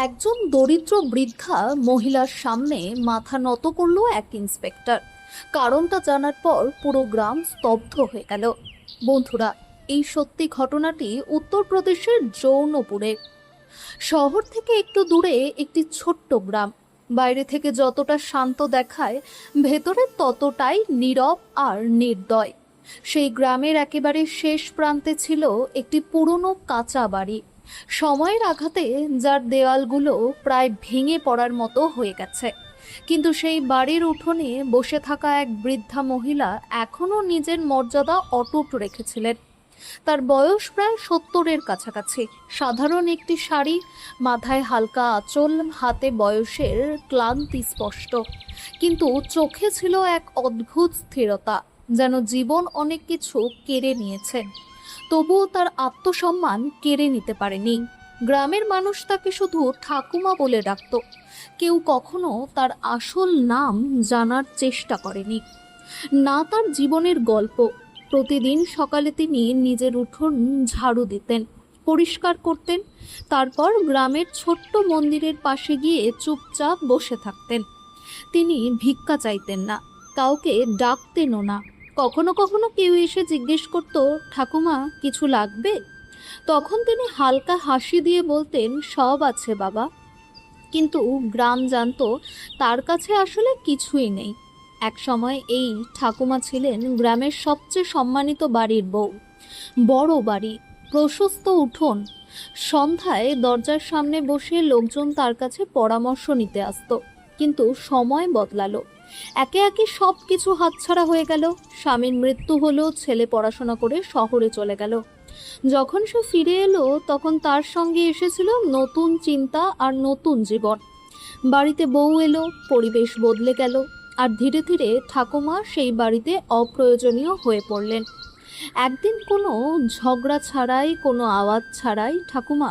একজন দরিদ্র বৃদ্ধা মহিলার সামনে মাথা নত করল এক ইন্সপেক্টর। কারণটা জানার পর পুরো গ্রাম স্তব্ধ হয়ে গেল। বন্ধুরা, এই সত্যি ঘটনাটি উত্তরপ্রদেশের জৌনপুরে। শহর থেকে একটু দূরে একটি ছোট্ট গ্রাম। বাইরে থেকে যতটা শান্ত দেখায়, ভেতরে ততটাই নীরব আর নির্দয়। সেই গ্রামের একেবারে শেষ প্রান্তে ছিল একটি পুরনো কাঁচা বাড়ি, সময়ের আঘাতে যার দেওয়ালগুলো প্রায় ভেঙে পড়ার মতো হয়ে গেছে। কিন্তু সেই বাড়ির উঠোনে বসে থাকা এক বৃদ্ধা মহিলা এখনও নিজের মর্যাদা অটুট রেখেছিলেন। তার বয়স প্রায় 70-এর কাছাকাছি। সাধারণ একটি শাড়ি, মাথায় হালকা আঁচল, হাতে বয়সের ক্লান্তি স্পষ্ট, কিন্তু চোখে ছিল এক অদ্ভুত স্থিরতা, যেন জীবন অনেক কিছু কেড়ে নিয়েছে, তবুও তার আত্মসম্মান কেড়ে নিতে পারেনি। গ্রামের মানুষ তাকে শুধু ঠাকুমা বলে ডাকত। কেউ কখনো তার আসল নাম জানার চেষ্টা করেনি, না তার জীবনের গল্প। প্রতিদিন সকালে তিনি নিজের উঠোন ঝাড়ু দিতেন, পরিষ্কার করতেন, তারপর গ্রামের ছোট্ট মন্দিরের পাশে গিয়ে চুপচাপ বসে থাকতেন। তিনি ভিক্ষা চাইতেন না, কাউকে ডাকতেনও না। কখনো কখনো কেউ এসে জিজ্ঞেস করত, ঠাকুমা কিছু লাগবে? তখন তিনি হালকা হাসি দিয়ে বলতেন, সব আছে বাবা। কিন্তু গ্রাম জানতো তার কাছে আসলে কিছুই নেই। এক সময় এই ঠাকুমা ছিলেন গ্রামের সবচেয়ে সম্মানিত বাড়ির বউ। বড় বাড়ি, প্রশস্ত উঠোন, সন্ধ্যায় দরজার সামনে বসে লোকজন তার কাছে পরামর্শ নিতে আসতো। কিন্তু সময় বদলালো, একে একে সব কিছু হাতছাড়া হয়ে গেল। স্বামীর মৃত্যু হলো, ছেলে পড়াশোনা করে শহরে চলে গেল। যখন সে ফিরে এলো, তখন তার সঙ্গে এসেছিল নতুন চিন্তা আর নতুন জীবন। বাড়িতে বউ এলো, পরিবেশ বদলে গেল, আর ধীরে ধীরে ঠাকুমা সেই বাড়িতে অপ্রয়োজনীয় হয়ে পড়লেন। একদিন কোনো ঝগড়া ছাড়াই, কোনো আওয়াজ ছাড়াই ঠাকুমা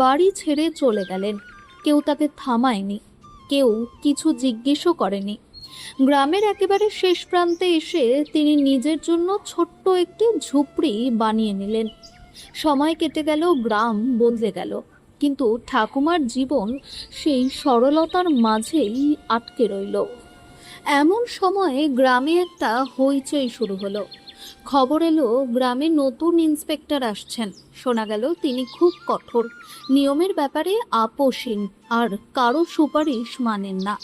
বাড়ি ছেড়ে চলে গেলেন। কেউ তাকে থামায়নি, কেউ কিছু জিজ্ঞেসও করেনি। গ্রামের একেবারে শেষ প্রান্তে এসে তিনি নিজের জন্য ছোট্ট একটি ঝুপড়ি বানিয়ে নিলেন। সময় কেটে গেল, গ্রাম বদলে গেল, কিন্তু ঠাকুমার জীবন সেই সরলতার মাঝেই আটকে রইল। এমন সময়ে গ্রামে একটা হইচই শুরু হলো। খবর এলো গ্রামে নতুন ইন্সপেক্টর আসছেন। শোনা গেল তিনি খুব কঠোর, নিয়মের ব্যাপারে আপোষহীন, আর কারো সুপারিশ মানেন না।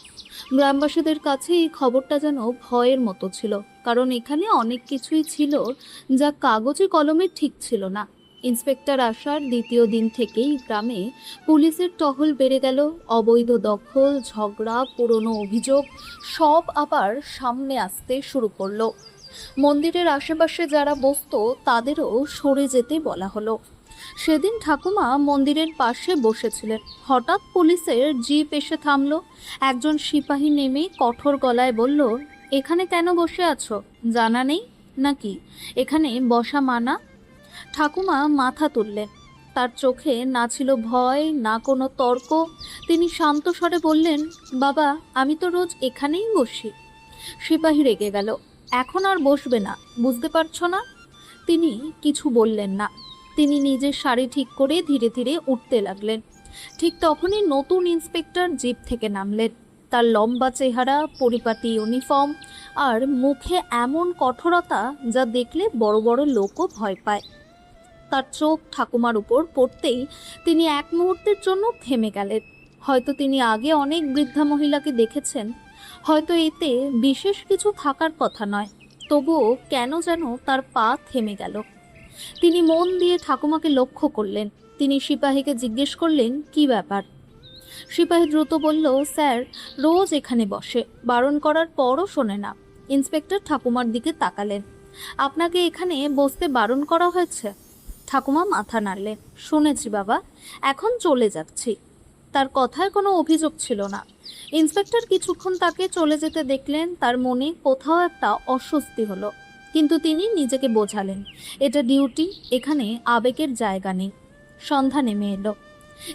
গ্রামবাসীদের কাছে এই খবরটা যেন ভয়ের মতো ছিল, কারণ এখানে অনেক কিছুই ছিল যা কাগজে কলমে ঠিক ছিল না। ইন্সপেক্টর আসার দ্বিতীয় দিন থেকেই গ্রামে পুলিশের টহল বেড়ে গেল। অবৈধ দখল, ঝগড়া, পুরনো অভিযোগ সব আবার সামনে আসতে শুরু করলো। মন্দিরের আশেপাশে যারা বসতো তাদেরও সরে যেতে বলা হলো। সেদিন ঠাকুমা মন্দিরের পাশে বসেছিলেন। হঠাৎ পুলিশের জিপ এসে থামলো। একজন সিপাহী নেমে কঠোর গলায় বলল, এখানে কেন বসে আছো? জানা নেই নাকি এখানে বসা মানা? ঠাকুমা মাথা তুললেন। তার চোখে না ছিল ভয়, না কোনো তর্ক। তিনি শান্ত স্বরে বললেন, বাবা, আমি তো রোজ এখানেই বসি। সিপাহী রেগে গেল। এখন আর বসবে না, বুঝতে পারছো না? তিনি কিছু বললেন না। তিনি নিজের শাড়ি ঠিক করে ধীরে ধীরে উঠতে লাগলেন। ঠিক তখনই নতুন ইন্সপেক্টর জিপ থেকে নামলেন। তার লম্বা চেহারা, পরিপাটি ইউনিফর্ম, আর মুখে এমন কঠোরতা যা দেখলে বড় বড় লোকও ভয় পায়। তার চোখ ঠাকুমার উপর পড়তেই তিনি এক মুহূর্তের জন্য থেমে গেলেন। হয়তো তিনি আগে অনেক বৃদ্ধা মহিলাকে দেখেছেন, হয়তো এতে বিশেষ কিছু থাকার কথা নয়, তবুও কেন যেন তার পা থেমে গেল। তিনি মন দিয়ে ঠাকুমাকে লক্ষ্য করলেন। তিনি সিপাহীকে জিজ্ঞেস করলেন, কি ব্যাপার? সিপাহী দ্রুত বলল, স্যার রোজ এখানে বসে, বারণ করার পরও শোনে না। ইন্সপেক্টর ঠাকুমার দিকে তাকালেন। আপনাকে এখানে বসতে বারণ করা হয়েছে? ঠাকুমা মাথা নাড়লেন। শুনেছি বাবা, এখন চলে যাচ্ছি। তার কথায় কোনো অভিযোগ ছিল না। ইন্সপেক্টর কিছুক্ষণ তাকে চলে যেতে দেখলেন। তার মনে কোথাও একটা অস্বস্তি হলো, কিন্তু তিনি নিজেকে বোঝালেন, এটা ডিউটি, এখানে আবেগের জায়গা নেই। সন্ধ্যা নেমে এলো,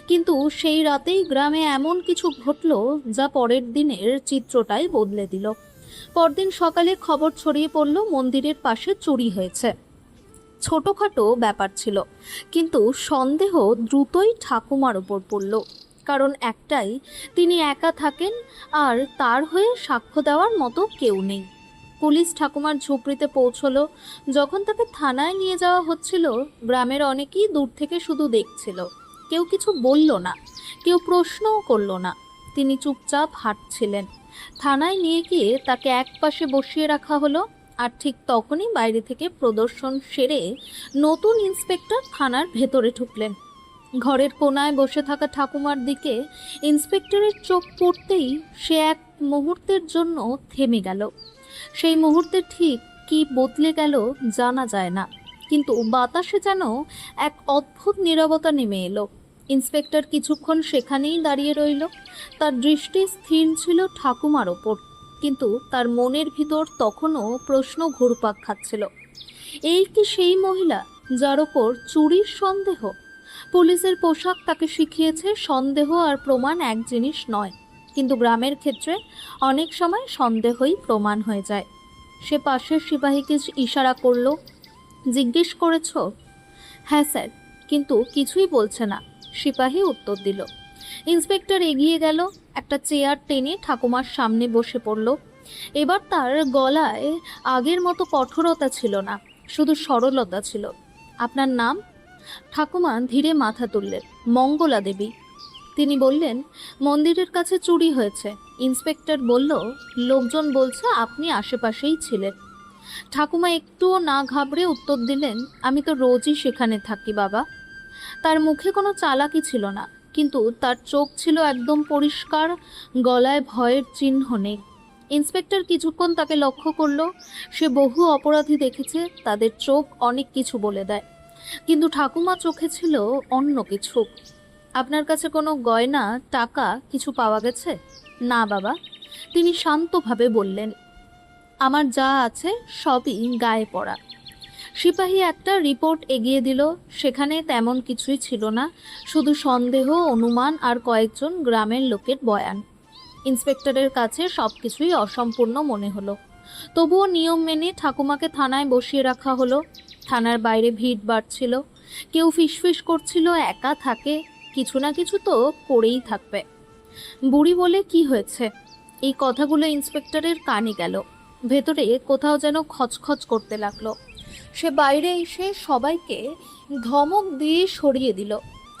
কিন্তু সেই রাতেই গ্রামে এমন কিছু ঘটলো যা পরের দিনের চিত্রটাই বদলে দিল। পরদিন সকালে খবর ছড়িয়ে পড়ল মন্দিরের পাশে চুরি হয়েছে। ছোটখাটো ব্যাপার ছিল, কিন্তু সন্দেহ দ্রুতই ঠাকুমার ওপর পড়ল। কারণ একটাই, তিনি একা থাকেন আর তার হয়ে সাক্ষ্য দেওয়ার মতো কেউ নেই। পুলিশ ঠাকুমার ঝুপড়িতে পৌঁছলো। যখন তাকে থানায় নিয়ে যাওয়া হচ্ছিল, গ্রামের অনেকেই দূর থেকে শুধু দেখছিল। কেউ কিছু বলল না, কেউ প্রশ্নও করলো না। তিনি চুপচাপ হাঁটছিলেন। থানায় নিয়ে গিয়ে তাকে একপাশে বসিয়ে রাখা হলো। আর ঠিক তখনই বাইরে থেকে প্রদর্শন সেরে নতুন ইন্সপেক্টর থানার ভেতরে ঢুকলেন। ঘরের কোনায় বসে থাকা ঠাকুমার দিকে ইন্সপেক্টরের চোখ পড়তেই সে এক মুহূর্তের জন্য থেমে গেল। সেই মুহূর্তে ঠিক কি বদলে গেল জানা যায় না, কিন্তু বাতাসে যেন এক অদ্ভুত নীরবতা নেমে এলো। ইন্সপেক্টর কিছুক্ষণ সেখানেই দাঁড়িয়ে রইল। তার দৃষ্টি স্থির ছিল ঠাকুমার ওপর, কিন্তু তার মনের ভিতর তখনও প্রশ্ন ঘুরপাক খাচ্ছিল। এই কি সেই মহিলা যার ওপর চুরির সন্দেহ? পুলিশের পোশাক তাকে শিখিয়েছে সন্দেহ আর প্রমাণ এক জিনিস নয়, কিন্তু গ্রামের ক্ষেত্রে অনেক সময় সন্দেহই প্রমাণ হয়ে যায়। সে পাশের সিপাহীকে ইশারা করলো। জিজ্ঞেস করেছ? হ্যাঁ স্যার, কিন্তু কিছুই বলছে না, সিপাহী উত্তর দিল। ইন্সপেক্টর এগিয়ে গেল, একটা চেয়ার টেনে ঠাকুমার সামনে বসে পড়ল। এবার তার গলায় আগের মতো কঠোরতা ছিল না, শুধু সরলতা ছিল। আপনার নাম? ঠাকুমা ধীরে মাথা তুললেন। মঙ্গলা দেবী। তিনি বললেন, মন্দিরের কাছে চুরি হয়েছে। ইন্সপেক্টর বলল, লোকজন বলছে আপনি আশেপাশেই ছিলেন। ঠাকুমা একটুও না ঘাবড়ে উত্তর দিলেন, আমি তো রোজই সেখানে থাকি বাবা। তার মুখে কোনো চালাকি ছিল না, কিন্তু তার চোখ ছিল একদম পরিষ্কার, গলায় ভয়ের চিহ্ন নেই। ইন্সপেক্টর কিছুক্ষণ তাকে লক্ষ্য করলো। সে বহু অপরাধী দেখেছে, তাদের চোখ অনেক কিছু বলে দেয়, কিন্তু ঠাকুমা চোখে ছিল অন্য কিছু। আপনার কাছে কোনো গয়না, টাকা কিছু পাওয়া গেছে? না বাবা, তিনি শান্তভাবে বললেন, আমার যা আছে সবই গায়ে পড়া। সিপাহী একটা রিপোর্ট এগিয়ে দিল। সেখানে তেমন কিছুই ছিল না, শুধু সন্দেহ, অনুমান আর কয়েকজন গ্রামের লোকের বয়ান। ইন্সপেক্টরের কাছে সব কিছুই অসম্পূর্ণ মনে হলো। তবুও নিয়ম মেনে ঠাকুমাকে থানায় বসিয়ে রাখা হলো। থানার বাইরে ভিড় বাড়ছিল। কেউ ফিসফিস করছিল, একা থাকে, কিছু না কিছু তো করেই থাকবে। বুড়ি বলে কি হয়েছে? এই কথাগুলো ইন্সপেক্টরের কানে গেল। ভেতরে কোথাও যেন খচখচ করতে লাগলো। সে বাইরে এসে সবাইকে ধমক দিয়ে সরিয়ে দিল,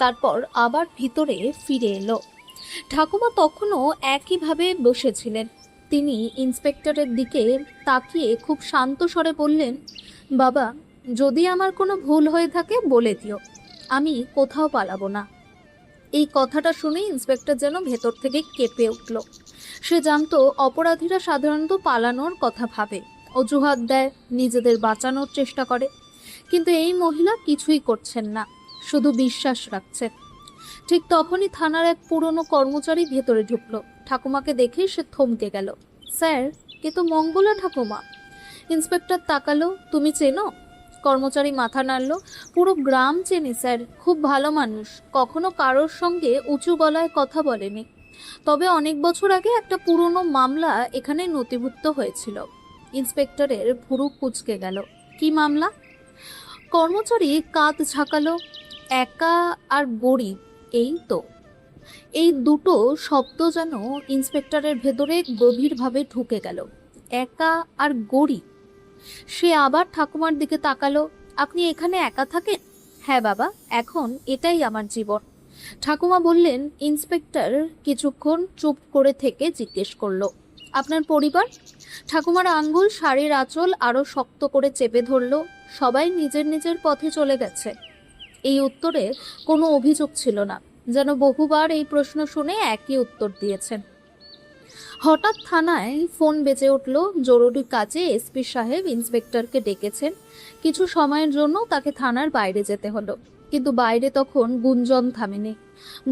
তারপর আবার ভিতরে ফিরে এলো। ঠাকুমা তখনও একইভাবে বসেছিলেন। তিনি ইন্সপেক্টরের দিকে তাকিয়ে খুব শান্ত স্বরে বললেন, বাবা, যদি আমার কোনো ভুল হয়ে থাকে বলে দিও, আমি কোথাও পালাবো না। এই কথাটা শুনে ইন্সপেক্টর যেন ভেতর থেকে কেঁপে উঠল। সে জানতো অপরাধীরা সাধারণত পালানোর কথা ভাবে, অজুহাত দেয়, নিজেদের বাঁচানোর চেষ্টা করে, কিন্তু এই মহিলা কিছুই করছেন না, শুধু বিশ্বাস রাখছেন। ঠিক তখনই থানার এক পুরনো কর্মচারী ভেতরে ঢুকলো। ঠাকুমাকে দেখে সে থমকে গেল। স্যার, এ তো মঙ্গলা ঠাকুমা। ইন্সপেক্টর তাকালো, তুমি চেনো? কর্মচারী মাথা নাড়ল। পুরো গ্রাম চেনে স্যার, খুব ভালো মানুষ, কখনো কারোর সঙ্গে উঁচু গলায় কথা বলেনি। তবে অনেক বছর আগে একটা পুরনো মামলা এখানে নথিভুক্ত হয়েছিল। ইন্সপেক্টরের ভুরু কুঁচকে গেল। কি মামলা? কর্মচারী কাঁধ ঝাঁকালো। একা আর গরিব, এই তো। এই দুটো শব্দ যেন ইন্সপেক্টরের ভেতরে গভীরভাবে ঢুকে গেল। একা আর গরিব। সে আবার ঠাকুমার দিকে তাকালো। আপনি এখানে একা থাকেন? হ্যাঁ বাবা, এখন এটাই আমার জীবন। ঠাকুমা বললেন। ইন্সপেক্টর কিছুক্ষণ চুপ করে থেকে জিজ্ঞেস করলো, আপনার পরিবার? ঠাকুমার আঙ্গুল শাড়ির আঁচল আরো শক্ত করে চেপে ধরল। সবাই নিজের নিজের পথে চলে গেছে। এই উত্তরে কোনো অভিযোগ ছিল না, যেন বহুবার এই প্রশ্ন শুনে একই উত্তর দিয়েছেন। হঠাৎ থানায় ফোন বেজে উঠল। জরুরি কাজে এসপি সাহেব ইন্সপেক্টরকে ডেকেছেন। কিছু সময়ের জন্য তাকে থানার বাইরে যেতে হলো, কিন্তু বাইরে তখন গুঞ্জন থামেনি।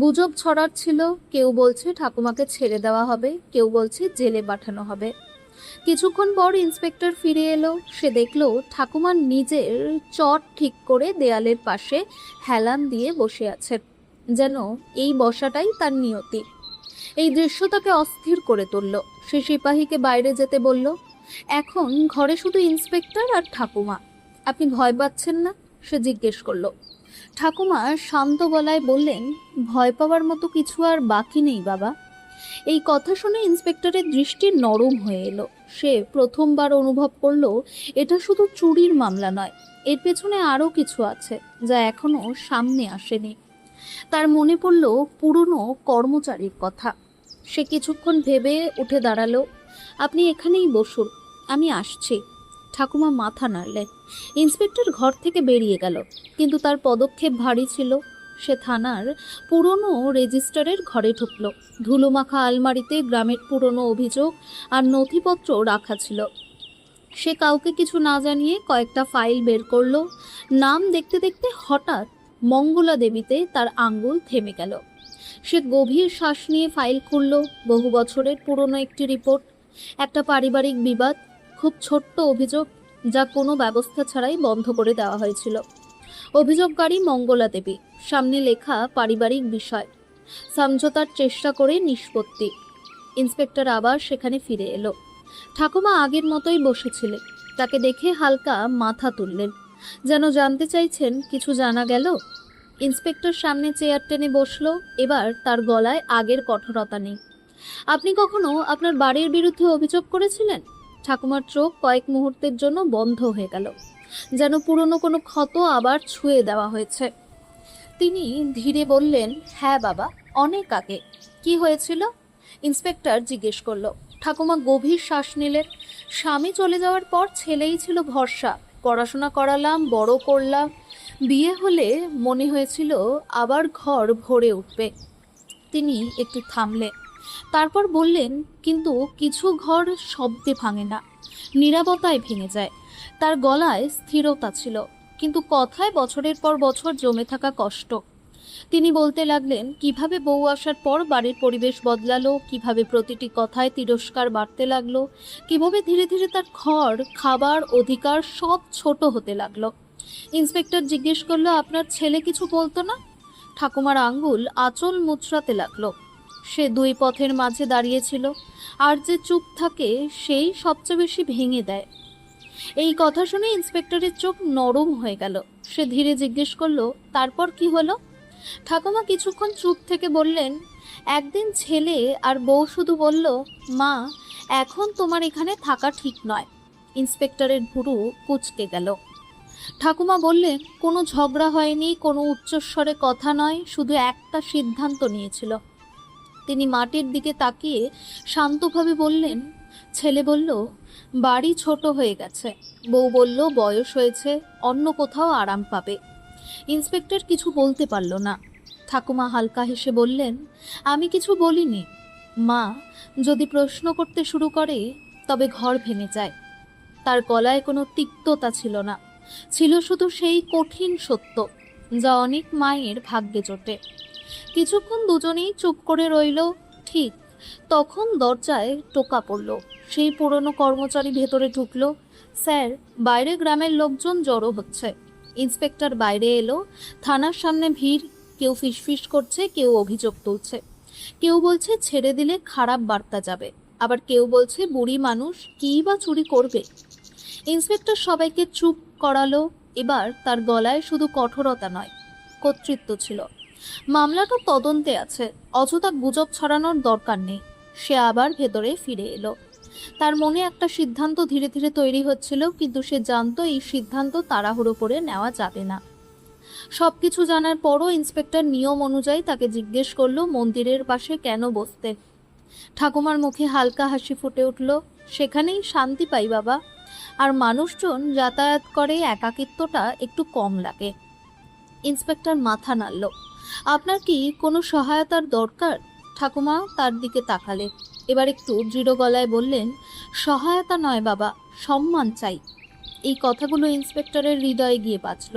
গুজব ছড়াচ্ছিল। কেউ বলছে ঠাকুমাকে ছেড়ে দেওয়া হবে, কেউ বলছে জেলে পাঠানো হবে। কিছুক্ষণ পর ইন্সপেক্টর ফিরে এলো। সে দেখলো ঠাকুমা নিজের চট ঠিক করে দেয়ালের পাশে হেলান দিয়ে বসে আছেন, যেন এই বসাটাই তার নিয়তি। এই দৃশ্য তাকে অস্থির করে তুলল। সে সিপাহীকে বাইরে যেতে বলল। এখন ঘরে শুধু ইন্সপেক্টর আর ঠাকুমা। আপনি ভয় পাচ্ছেন না? সে জিজ্ঞেস করলো। ঠাকুমা শান্ত গলায় বললেন, ভয় পাওয়ার মতো কিছু আর বাকি নেই বাবা। এই কথা শুনে ইন্সপেক্টরের দৃষ্টি নরম হয়ে এলো। সে প্রথমবার অনুভব করলো এটা শুধু চুরির মামলা নয়, এর পেছনে আরও কিছু আছে যা এখনো সামনে আসেনি। তার মনে পড়ল পুরনো কর্মচারীর কথা। সে কিছুক্ষণ ভেবে উঠে দাঁড়ালো। আপনি এখানেই বসুন, আমি আসছি। ঠাকুমা মাথা নাড়লেন। ইন্সপেক্টর ঘর থেকে বেরিয়ে গেল, কিন্তু তার পদক্ষেপ ভারী ছিল। সে থানার পুরনো রেজিস্টারের ঘরে ঢুকল। ধুলোমাখা আলমারিতে গ্রামের পুরনো অভিযোগ আর নথিপত্র রাখা ছিল। সে কাউকে কিছু না জানিয়ে কয়েকটা ফাইল বের করলো। নাম দেখতে দেখতে হঠাৎ মঙ্গলা দেবীতে তার আঙ্গুল থেমে গেল। সে গভীর শ্বাস নিয়ে ফাইল খুলল। বহু বছরের পুরনো একটি রিপোর্ট, একটা পারিবারিক বিবাদ, খুব ছোট্ট অভিযোগ যা কোনো ব্যবস্থা ছাড়াই বন্ধ করে দেওয়া হয়েছিল। অভিযোগকারী মঙ্গলা দেবী, সামনে লেখা পারিবারিক বিষয়, সমঝোতার চেষ্টা করে নিষ্পত্তি। ইন্সপেক্টর আবার সেখানে ফিরে এলো। ঠাকুমা আগের মতোই বসেছিলেন। তাকে দেখে হালকা মাথা তুললেন, যেন জানতে চাইছেন কিছু জানা গেল। ইন্সপেক্টর সামনে চেয়ার টেনে বসলো। এবার তার গলায় আগের কঠোরতা নেই। আপনি কখনো আপনার বাড়ির বিরুদ্ধে অভিযোগ করেছিলেন? ঠাকুমার চোখ কয়েক মুহূর্তের জন্য বন্ধ হয়ে গেল, যেন পুরনো কোনো ক্ষত আবার ছুঁয়ে দেওয়া হয়েছে। তিনি ধীরে বললেন, হ্যাঁ বাবা, অনেক আগে। কি হয়েছিল? ইন্সপেক্টর জিজ্ঞেস করলো। ঠাকুমা গভীর শ্বাস নিলেন। স্বামী চলে যাওয়ার পর ছেলেই ছিল ভরসা। পড়াশোনা করালাম, বড় করলাম। বিয়ে হলে মনে হয়েছিল আবার ঘর ভরে উঠবে। তিনি একটু থামলেন, তারপর বললেন, কিন্তু কিছু ঘর শব্দে ভাঙে না, নীরবতায় ভেঙে যায়। তার গলায় স্থিরতা ছিল, কিন্তু কথায় বছরের পর বছর জমে থাকা কষ্ট। তিনি বলতে লাগলেন কিভাবে বউ আসার পর বাড়ির পরিবেশ বদলালো, কিভাবে প্রতিটি কথায় তিরস্কার বাড়তে লাগলো, কিভাবে ধীরে ধীরে তার ঘর, খাবার, অধিকার সব ছোট হতে লাগলো। ইন্সপেক্টর জিজ্ঞেস করলো, আপনার ছেলে কিছু বলতো না? ঠাকুমার আঙ্গুল আঁচল মুচড়াতে লাগলো। সে দুই পথের মাঝে দাঁড়িয়েছিল, আর যে চুপ থাকে সেই সবচেয়ে বেশি ভেঙে দেয়। এই কথা শুনে ইন্সপেক্টরের চোখ নরম হয়ে গেল। সে ধীরে জিজ্ঞেস করলো, তারপর কি হলো? ঠাকুমা কিছুক্ষণ চুপ থেকে বললেন, একদিন ছেলে আর বউ শুধু বলল, মা, এখন তোমার এখানে থাকা ঠিক নয়। ইন্সপেক্টরের ভুরু কুঁচকে গেল। ঠাকুমা বললেন, কোনো ঝগড়া হয়নি, কোনো উচ্চস্বরে কথা নয়, শুধু একটা সিদ্ধান্ত নিয়েছিল। তিনি মাটির দিকে তাকিয়ে শান্তভাবে বললেন, ছেলে বলল বাড়ি ছোট হয়ে গেছে, বউ বলল বয়স হয়েছে, অন্য কোথাও আরাম পাবে। ইন্সপেক্টর কিছু বলতে পারল না। ঠাকুমা হালকা হেসে বললেন, আমি কিছু বলিনি মা, যদি প্রশ্ন করতে শুরু করে তবে ঘর ভেঙে যায়। তার গলায় কোনো তিক্ততা ছিল না, ছিল শুধু সেই কঠিন সত্য যা অনেক মায়ের ভাগ্যে জোটে। কিছুক্ষণ দুজনেই চুপ করে রইল। ঠিক তখন দরজায় টোকা পড়ল। সেই পুরনো কর্মচারী ভেতরে ঢুকলো। স্যার, বাইরে গ্রামের লোকজন জড়ো হচ্ছে। ইন্সপেক্টর বাইরে এলো। থানার সামনে ভিড়, কেউ ফিসফিস করছে, কেউ অভিযোগ তুলছে, কেউ বলছে ছেড়ে দিলে খারাপ বার্তা যাবে, আবার কেউ বলছে বুড়ি মানুষ কী বা চুরি করবে। ইন্সপেক্টর সবাইকে চুপ করালো। এবার তার গলায় শুধু কঠোরতা নয়, কর্তৃত্ব ছিল। মামলাটা তদন্তে আছে, অযথা গুজব ছড়ানোর দরকার নেই। সে আবার ভেতরে ফিরে এলো। তার মনে একটা সিদ্ধান্ত ধীরে ধীরে তৈরি হচ্ছিল, কিন্তু সে জানতো এই সিদ্ধান্ত তাড়াহুড়ো করে নেওয়া যাবে না। সবকিছু জানার পরও ইন্সপেক্টর নিয়ম অনুযায়ী তাকে জিজ্ঞেস করলো, মন্দিরের পাশে কেন বসতে? ঠাকুমার মুখে হালকা হাসি ফুটে উঠল। সেখানেই শান্তি পাই বাবা, আর মানুষজন যাতায়াত করে, একাকিত্বটা একটু কম লাগে। ইন্সপেক্টর মাথা নাড়ল। আপনার কি কোনো সহায়তার দরকার? ঠাকুমা তার দিকে তাকালে। এবার একটু দৃঢ় গলায় বললেন, সহায়তা নয় বাবা, সম্মান চাই। এই কথাগুলো ইন্সপেক্টরের হৃদয়ে গিয়ে বাজল।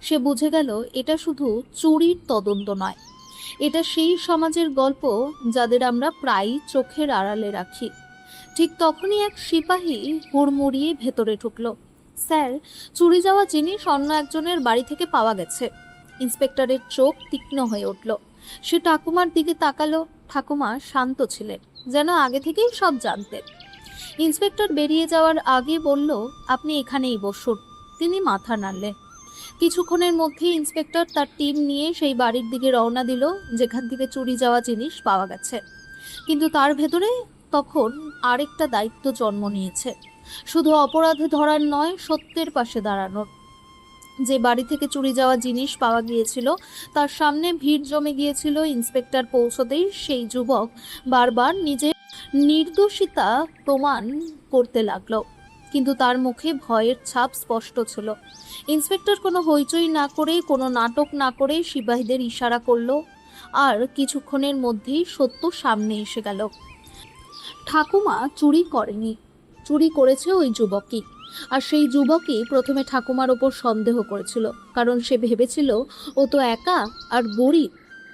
সে বুঝে গেল এটা শুধু চুরির তদন্ত নয়, এটা সেই সমাজের গল্প যাদের আমরা প্রায়ই চোখের আড়ালে রাখি। ঠিক তখনই এক সিপাহী হুড়মুড়িয়ে ভেতরে ঢুকলো। স্যার, চুরি যাওয়া জিনিস অন্য একজনের বাড়ি থেকে পাওয়া গেছে। ইন্সপেক্টরের চোখ তীক্ষ্ণ হয়ে উঠল। সে ঠাকুমার দিকে তাকালো। ঠাকুমা শান্ত ছিলেন, যেন আগে থেকেই সব জানতেন। ইন্সপেক্টর বেরিয়ে যাওয়ার আগে বলল, আপনি এখানেই বসুন। তিনি মাথা নাড়লেন। কিছুক্ষণের মধ্যেই ইন্সপেক্টর তার টিম নিয়ে সেই বাড়ির দিকে রওনা দিল যেখান থেকে চুরি যাওয়া জিনিস পাওয়া গেছে। কিন্তু তার ভেতরে তখন আরেকটা দায়িত্ব জন্ম নিয়েছে, শুধু অপরাধে ধরার নয়, সত্যের পাশে দাঁড়ানোর। যে বাড়ি থেকে চুরি যাওয়া জিনিস পাওয়া গিয়েছিল তার সামনে ভিড় জমে গিয়েছিল। ইন্সপেক্টর পৌঁছতেই সেই যুবক বারবার নিজের নির্দোষিতা প্রমাণ করতে লাগলো, কিন্তু তার মুখে ভয়ের ছাপ স্পষ্ট ছিল। ইন্সপেক্টর কোনো হইচই না করে, কোনো নাটক না করে সিপাহীদের ইশারা করলো, আর কিছুক্ষণের মধ্যেই সত্য সামনে এসে গেল। ঠাকুমা চুরি করেনি, চুরি করেছে ওই যুবকই। আর সেই যুবকই প্রথমে ঠাকুমার ওপর সন্দেহ করেছিল, কারণ সে ভেবেছিল ও তো একা আর গরিব,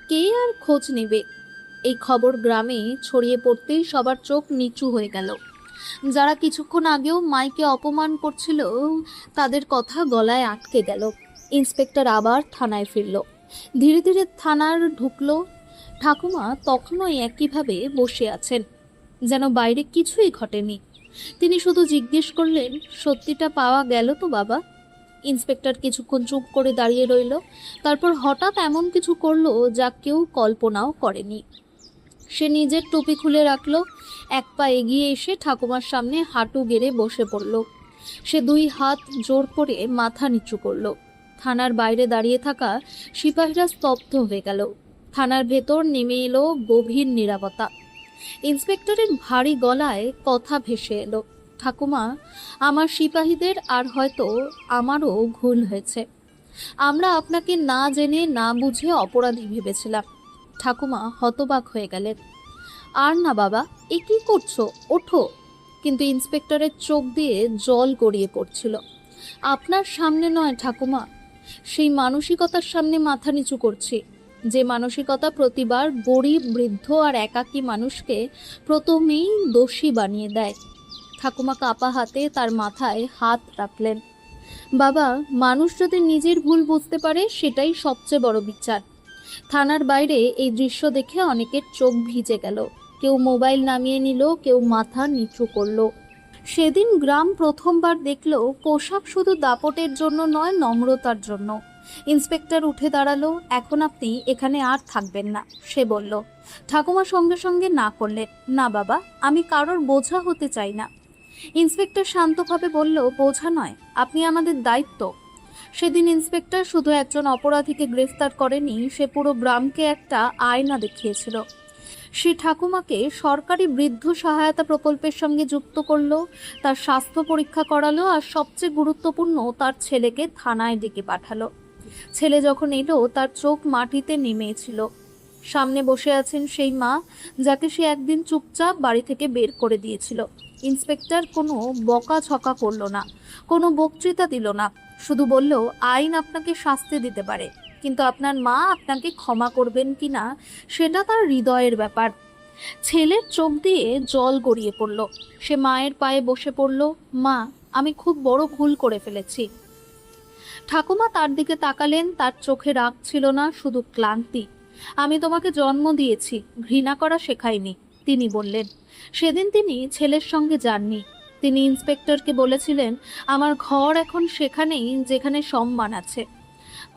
কে আর খোঁজ নেবে। এই খবর গ্রামে ছড়িয়ে পড়তেই সবার চোখ নিচু হয়ে গেল। যারা কিছুক্ষণ আগেও মাইকে অপমান করছিল তাদের কথা গলায় আটকে গেল। ইন্সপেক্টর আবার থানায় ফিরল, ধীরে ধীরে থানার ঢুকলো। ঠাকুমা তখনও একইভাবে বসে আছেন, যেন বাইরে কিছুই ঘটেনি। তিনি শুধু জিজ্ঞেস করলেন, সত্যিটা পাওয়া গেল তো বাবা? ইন্সপেক্টর কিছুক্ষণ চুপ করে দাঁড়িয়ে রইল, তারপর হঠাৎ এমন কিছু করলো যা কেউ কল্পনাও করেনি। সে নিজের টুপি খুলে রাখলো, এক পা এগিয়ে এসে ঠাকুমার সামনে হাঁটু গেড়ে বসে পড়ল। সে দুই হাত জোর করে মাথা নিচু করল। থানার বাইরে দাঁড়িয়ে থাকা সিপাহীরা স্তব্ধ হয়ে গেল। থানার ভেতর নেমে এলো গভীর নীরবতা। ইন্সপেক্টরের ভারী গলায় কথা ভেসে এলো, ঠাকুমা, আমার সিপাহীদের আর হয়তো আমারও ভুল হয়েছে। আমরা আপনাকে না জেনে না বুঝে অপরাধী ভেবেছিলাম। ঠাকুমা হতবাক হয়ে গেলেন। আর না বাবা, এ কি করছো, ওঠো। কিন্তু ইন্সপেক্টরের চোখ দিয়ে জল গড়িয়ে পড়ছিল। আপনার সামনে নয় ঠাকুমা, সেই মানসিকতার সামনে মাথা নিচু করছি, যে মানসিকতা প্রতিবার গরিব, বৃদ্ধ আর একাকী মানুষকে প্রথমেই দোষী বানিয়ে দেয়। ঠাকুমা কাঁপা হাতে তার মাথায় হাত রাখলেন। বাবা, মানুষ যদি নিজের ভুল বুঝতে পারে সেটাই সবচেয়ে বড় বিচার। থানার বাইরে এই দৃশ্য দেখে অনেকের চোখ ভিজে গেল। কেউ মোবাইল নামিয়ে নিল, কেউ মাথা নিচু করলো। সেদিন গ্রাম প্রথমবার দেখল পোশাক শুধু দাপটের জন্য নয়, নম্রতার জন্য। ইন্সপেক্টর উঠে দাঁড়ালো। এখন আপনি এখানে আর থাকবেন না, সে বলল। ঠাকুমা সঙ্গে সঙ্গে না করলেন। না বাবা, আমি কারোর বোঝা হতে চাই না। ইন্সপেক্টর শান্তভাবে বলল, বোঝা নয়, আপনি আমাদের দায়িত্ব। সেদিন ইন্সপেক্টর শুধু একজন অপরাধীকে গ্রেফতার করেনি, সে পুরো গ্রামকে একটা আয়না দেখিয়েছিল। সে ঠাকুমাকে সরকারি বৃদ্ধ সহায়তা প্রকল্পের সঙ্গে যুক্ত করলো, তার স্বাস্থ্য পরীক্ষা করালো, আর সবচেয়ে গুরুত্বপূর্ণ, তার ছেলেকে থানায় ডেকে পাঠালো। ছেলে যখন এলো তার চোখ মাটিতে নেমেছিল। সামনে বসে আছেন সেই মা যাকে সে একদিন চুপচাপ বাড়ি থেকে বের করে দিয়েছিল। ইন্সপেক্টর কোনো বকাঝকা করলো না, কোনো বক্তৃতা দিল না, শুধু বলল, আইন আপনাকে শাস্তি দিতে পারে, কিন্তু আপনার মা আপনাকে ক্ষমা করবেন কিনা সেটা তার হৃদয়ের ব্যাপার। ছেলের চোখ দিয়ে জল গড়িয়ে পড়ল। সে মায়ের পায়ে বসে পড়ল। মা, আমি খুব বড় ভুল করে ফেলেছি। ঠাকুমা তার দিকে তাকালেন, তার চোখে রাগ ছিল না, শুধু ক্লান্তি। আমি তোমাকে জন্ম দিয়েছি, ঘৃণা করা শেখাইনি, তিনি বললেন। সেদিন তিনি ছেলের সঙ্গে যাননি। তিনি ইন্সপেক্টরকে বলেছিলেন, আমার ঘর এখন সেখানেই যেখানে সম্মান আছে।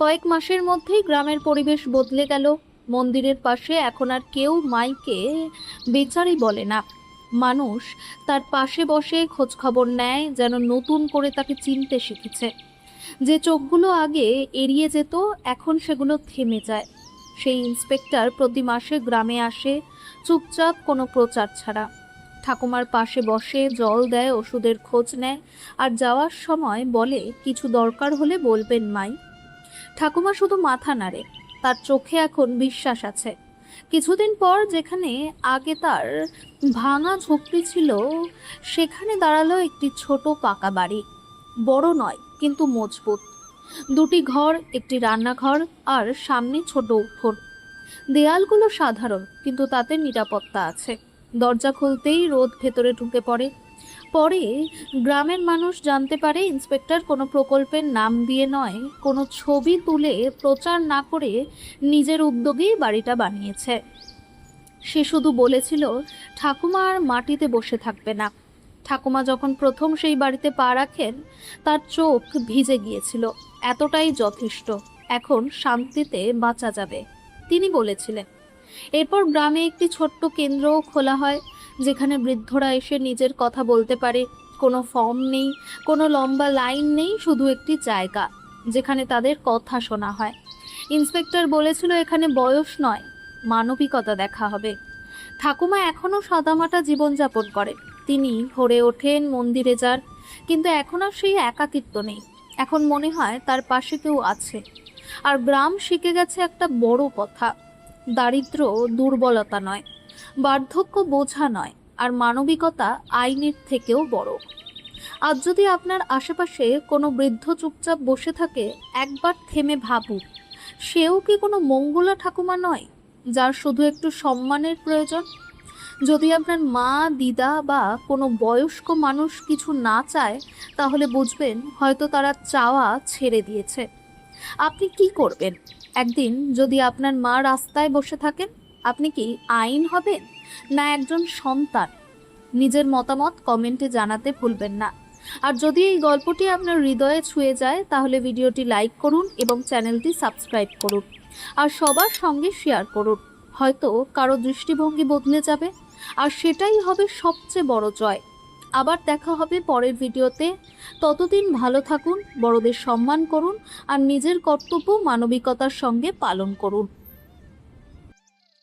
কয়েক মাসের মধ্যেই গ্রামের পরিবেশ বদলে গেল। মন্দিরের পাশে এখন আর কেউ মাইকে বেচারি বলে না। মানুষ তার পাশে বসে খোঁজ খবর নেয়, যেন নতুন করে তাকে চিনতে শিখেছে। যে চোখগুলো আগে এড়িয়ে যেত, এখন সেগুলো থেমে যায়। সেই ইন্সপেক্টর প্রতি মাসে গ্রামে আসে, চুপচাপ, কোনো প্রচার ছাড়া। ঠাকুমার পাশে বসে, জল দেয়, ওষুধের খোঁজ নেয়, আর যাওয়ার সময় বলে, কিছু দরকার হলে বলবেন মাই। ঠাকুমা শুধু মাথা নাড়ে, তার চোখে এখন বিশ্বাস আছে। কিছুদিন পর যেখানে আগে তার ভাঙা ঝুপড়ি ছিল, সেখানে দাঁড়ালো একটি ছোট পাকা বাড়ি। বড় নয়, কিন্তু মজবুত। দুটি ঘর, একটি রান্নাঘর, আর সামনে ছোট উঠোন। দেয়ালগুলো সাধারণ, কিন্তু তাতে নিরাপত্তা আছে। দরজা খুলতেই রোদ ভেতরে ঢুকে পড়ে। পরে গ্রামের মানুষ জানতে পারে ইন্সপেক্টর কোনো প্রকল্পের নাম দিয়ে নয়, কোনো ছবি তুলে প্রচার না করে নিজের উদ্যোগেই বাড়িটা বানিয়েছে। সে শুধু বলেছিল, ঠাকুমা আর মাটিতে বসে থাকবে না, ঠাকুমা যখন প্রথম সেই বাড়িতে পা রাখেন তার চোখ ভিজে গিয়েছিল। এতটাই যথেষ্ট, এখন শান্তিতে বাঁচা যাবে, তিনি বলেছিলেন। এরপর গ্রামে একটি ছোট্ট কেন্দ্রও খোলা হয়, যেখানে বৃদ্ধরা এসে নিজের কথা বলতে পারে। কোনো ফর্ম নেই, কোনো লম্বা লাইন নেই, শুধু একটি জায়গা যেখানে তাদের কথা শোনা হয়। ইন্সপেক্টর বলেছিল এখানে বয়স নয়, মানবিকতা দেখা হবে। ঠাকুমা এখনও সাদামাটা জীবনযাপন করেন। তিনি ভোরে ওঠেন, মন্দিরে যান, কিন্তু এখন আর সেই একাকিত্ব নেই। এখন মনে হয় তার পাশে কেউ আছে। আর গ্রাম শিখে গেছে একটা বড় কথা, দারিদ্র্য দুর্বলতা নয়, বার্ধক্য বোঝা নয়, আর মানবিকতা আইনের থেকেও বড়। আজ যদি আপনার আশেপাশে কোনো বৃদ্ধ চুপচাপ বসে থাকে, একবার থেমে ভাবুন, সেও কি কোনো মঙ্গলা ঠাকুমা নয়, যার শুধু একটু সম্মানের প্রয়োজন? যদি আপনার মা, দিদা বা কোনো বয়স্ক মানুষ কিছু না চায়, তাহলে বুঝবেন হয়তো তারা চাওয়া ছেড়ে দিয়েছে। আপনি কি করবেন একদিন যদি আপনার মা রাস্তায় বসে থাকেন? আপনি কি আইন হবেন, না একজন সন্তান? নিজের মতামত কমেন্টে জানাতে ভুলবেন না। আর যদি এই গল্পটি আপনার হৃদয়ে ছুঁয়ে যায়, তাহলে ভিডিওটি লাইক করুন এবং চ্যানেলটি সাবস্ক্রাইব করুন, আর সবার সঙ্গে শেয়ার করুন। হয়তো কারো দৃষ্টিভঙ্গি বদলে যাবে, আর সেটাই হবে সবচেয়ে বড় জয়। আবার দেখা হবে পরের ভিডিওতে। ততদিন ভালো থাকুন, বড়দের সম্মান করুন, আর নিজের কর্তব্য মানবিকতার সঙ্গে পালন করুন।